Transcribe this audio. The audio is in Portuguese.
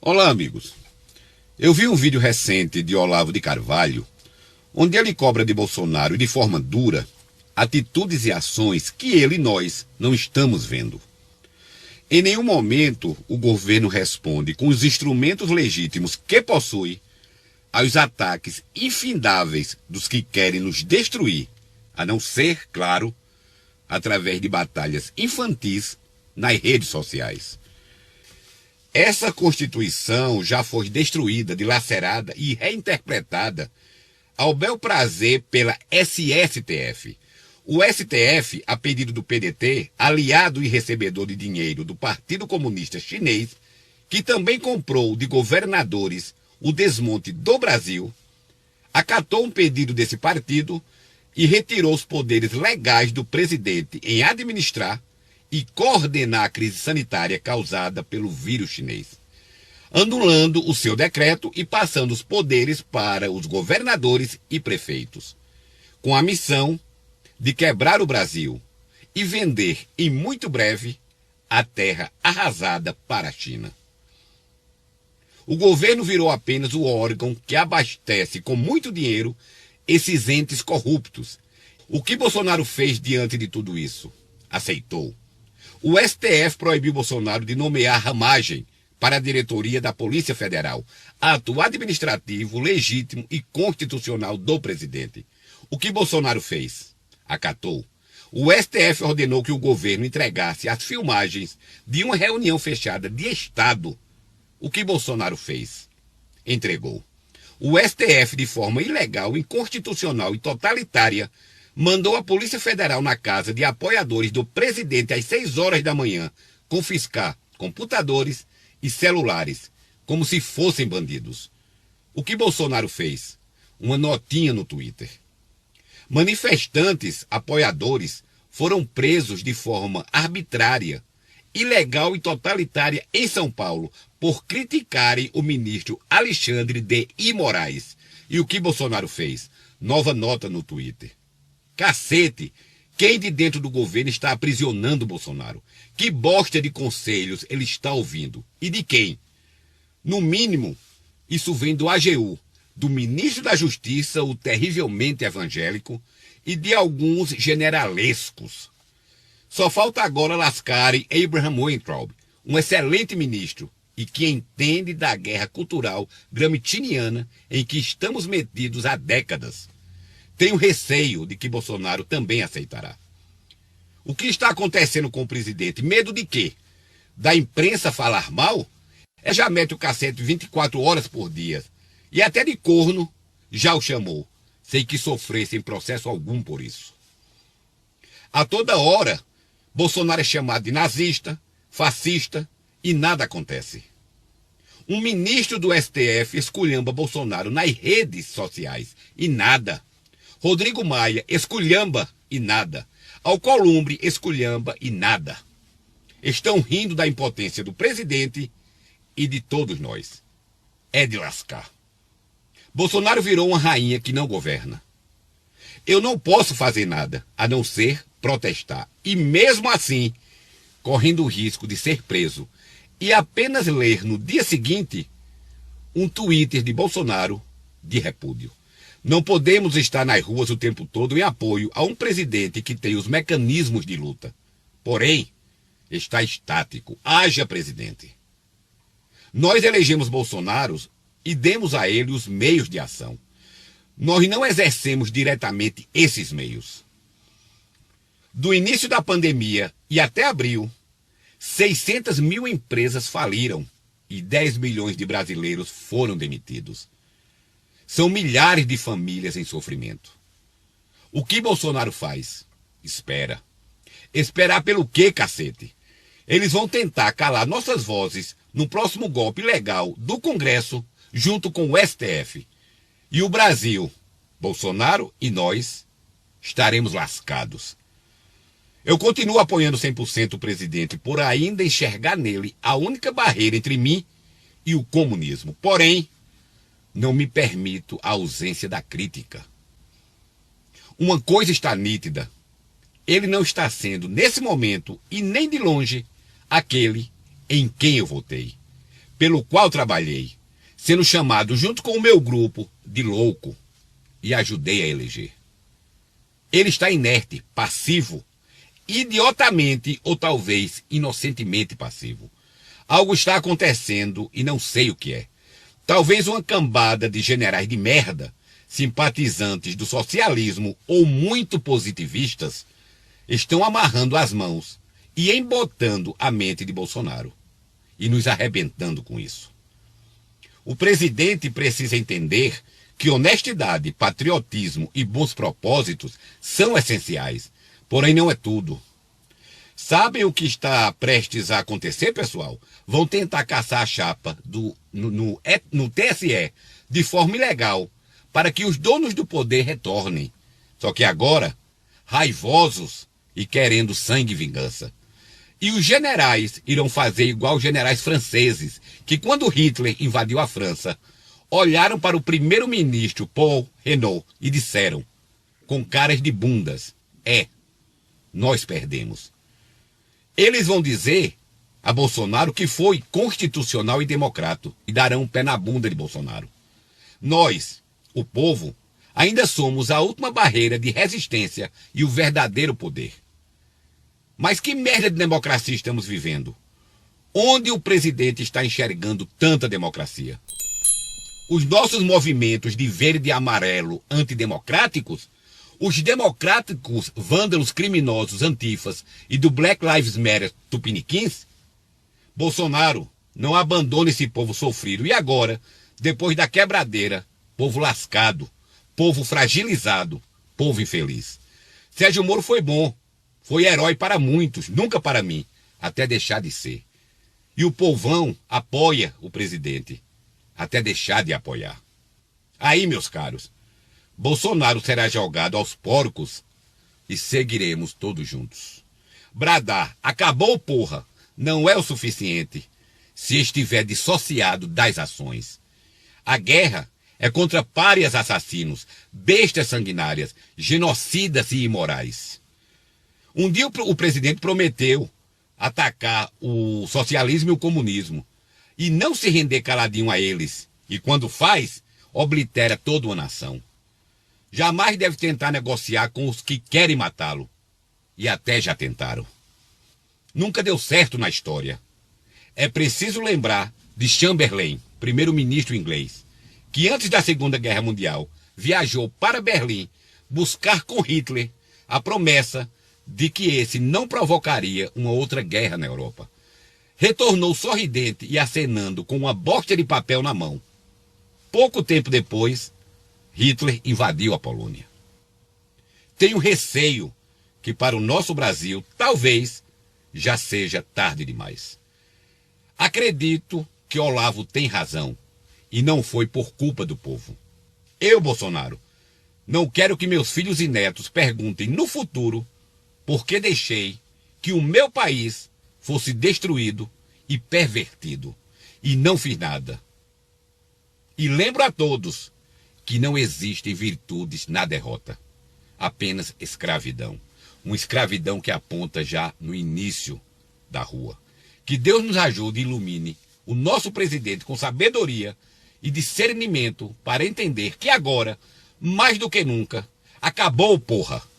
Olá, amigos. Eu vi um vídeo recente de Olavo de Carvalho, onde ele cobra de Bolsonaro, de forma dura, atitudes e ações que ele e nós não estamos vendo. Em nenhum momento o governo responde com os instrumentos legítimos que possui aos ataques infindáveis dos que querem nos destruir, a não ser, claro, através de batalhas infantis nas redes sociais. Essa Constituição já foi destruída, dilacerada e reinterpretada ao bel prazer pela SSTF. O STF, a pedido do PDT, aliado e recebedor de dinheiro do Partido Comunista Chinês, que também comprou de governadores o desmonte do Brasil, acatou um pedido desse partido e retirou os poderes legais do presidente em administrar e coordenar a crise sanitária causada pelo vírus chinês, anulando o seu decreto e passando os poderes para os governadores e prefeitos, com a missão de quebrar o Brasil e vender em muito breve a terra arrasada para a China. O governo virou apenas o órgão que abastece com muito dinheiro esses entes corruptos. O que Bolsonaro fez diante de tudo isso? Aceitou. O STF proibiu Bolsonaro de nomear ramagem para a diretoria da Polícia Federal, ato administrativo, legítimo e constitucional do presidente. O que Bolsonaro fez? Acatou. O STF ordenou que o governo entregasse as filmagens de uma reunião fechada de Estado. O que Bolsonaro fez? Entregou. O STF, de forma ilegal, inconstitucional e totalitária, mandou a Polícia Federal na casa de apoiadores do presidente às 6 horas da manhã confiscar computadores e celulares, como se fossem bandidos. O que Bolsonaro fez? Uma notinha no Twitter. Manifestantes, apoiadores, foram presos de forma arbitrária, ilegal e totalitária em São Paulo por criticarem o ministro Alexandre de Moraes. E o que Bolsonaro fez? Nova nota no Twitter. Cacete! Quem de dentro do governo está aprisionando Bolsonaro? Que bosta de conselhos ele está ouvindo? E de quem? No mínimo, isso vem do AGU, do ministro da Justiça, o terrivelmente evangélico, e de alguns generalescos. Só falta agora lascarem Abraham Weintraub, um excelente ministro, e que entende da guerra cultural gramsciana em que estamos metidos há décadas. Tenho receio de que Bolsonaro também aceitará. O que está acontecendo com o presidente? Medo de quê? Da imprensa falar mal? Já mete o cacete 24 horas por dia. E até de corno já o chamou, sem que sofresse em processo algum por isso. A toda hora, Bolsonaro é chamado de nazista, fascista e nada acontece. Um ministro do STF esculhamba Bolsonaro nas redes sociais e nada. Rodrigo Maia esculhamba e nada. Alcolumbre esculhamba e nada. Estão rindo da impotência do presidente e de todos nós. É de lascar. Bolsonaro virou uma rainha que não governa. Eu não posso fazer nada, a não ser protestar. E mesmo assim, correndo o risco de ser preso e apenas ler no dia seguinte um Twitter de Bolsonaro de repúdio. Não podemos estar nas ruas o tempo todo em apoio a um presidente que tem os mecanismos de luta. Porém, está estático. Haja presidente. Nós elegemos Bolsonaro e demos a ele os meios de ação. Nós não exercemos diretamente esses meios. Do início da pandemia e até abril, 600 mil empresas faliram e 10 milhões de brasileiros foram demitidos. São milhares de famílias em sofrimento. O que Bolsonaro faz? Espera. Esperar pelo quê, cacete? Eles vão tentar calar nossas vozes no próximo golpe legal do Congresso, junto com o STF. E o Brasil, Bolsonaro e nós, estaremos lascados. Eu continuo apoiando 100% o presidente por ainda enxergar nele a única barreira entre mim e o comunismo. Porém, não me permito a ausência da crítica. Uma coisa está nítida. Ele não está sendo, nesse momento, e nem de longe, aquele em quem eu votei. pelo qual trabalhei, sendo chamado junto com o meu grupo de louco, e ajudei a eleger. Ele está inerte, passivo, idiotamente ou talvez inocentemente passivo. Algo está acontecendo e não sei o que é. Talvez uma cambada de generais de merda, simpatizantes do socialismo ou muito positivistas, estão amarrando as mãos e embotando a mente de Bolsonaro e nos arrebentando com isso. O presidente precisa entender que honestidade, patriotismo e bons propósitos são essenciais, porém não é tudo. Sabem o que está prestes a acontecer, pessoal? Vão tentar caçar a chapa no TSE de forma ilegal para que os donos do poder retornem. Só que agora, raivosos e querendo sangue e vingança. E os generais irão fazer igual os generais franceses, que quando Hitler invadiu a França, olharam para o primeiro-ministro Paul Renault e disseram, com caras de bundas, nós perdemos. Eles vão dizer a Bolsonaro que foi constitucional e democrático e darão um pé na bunda de Bolsonaro. Nós, o povo, ainda somos a última barreira de resistência e o verdadeiro poder. Mas que merda de democracia estamos vivendo? Onde o presidente está enxergando tanta democracia? Os nossos movimentos de verde e amarelo antidemocráticos, os democráticos vândalos criminosos antifas e do Black Lives Matter tupiniquins? Bolsonaro, não abandone esse povo sofrido. E agora, depois da quebradeira, povo lascado, povo fragilizado, povo infeliz. Sérgio Moro foi bom, foi herói para muitos, nunca para mim, até deixar de ser. E o povão apoia o presidente, até deixar de apoiar. Aí, meus caros, Bolsonaro será jogado aos porcos e seguiremos todos juntos. Bradar, acabou porra, não é o suficiente se estiver dissociado das ações. A guerra é contra párias assassinos, bestas sanguinárias, genocidas e imorais. Um dia o presidente prometeu atacar o socialismo e o comunismo e não se render caladinho a eles. E quando faz, oblitera toda uma nação. Jamais deve tentar negociar com os que querem matá-lo. E até já tentaram. Nunca deu certo na história. É preciso lembrar de Chamberlain, primeiro-ministro inglês, que antes da Segunda Guerra Mundial viajou para Berlim buscar com Hitler a promessa de que esse não provocaria uma outra guerra na Europa. Retornou sorridente e acenando com uma bosta de papel na mão. Pouco tempo depois, Hitler invadiu a Polônia. Tenho receio que para o nosso Brasil, talvez, já seja tarde demais. Acredito que Olavo tem razão e não foi por culpa do povo. Eu, Bolsonaro, não quero que meus filhos e netos perguntem no futuro por que deixei que o meu país fosse destruído e pervertido e não fiz nada. E lembro a todos que não existem virtudes na derrota, apenas escravidão. Uma escravidão que aponta já no início da rua. Que Deus nos ajude e ilumine o nosso presidente com sabedoria e discernimento para entender que agora, mais do que nunca, acabou, porra!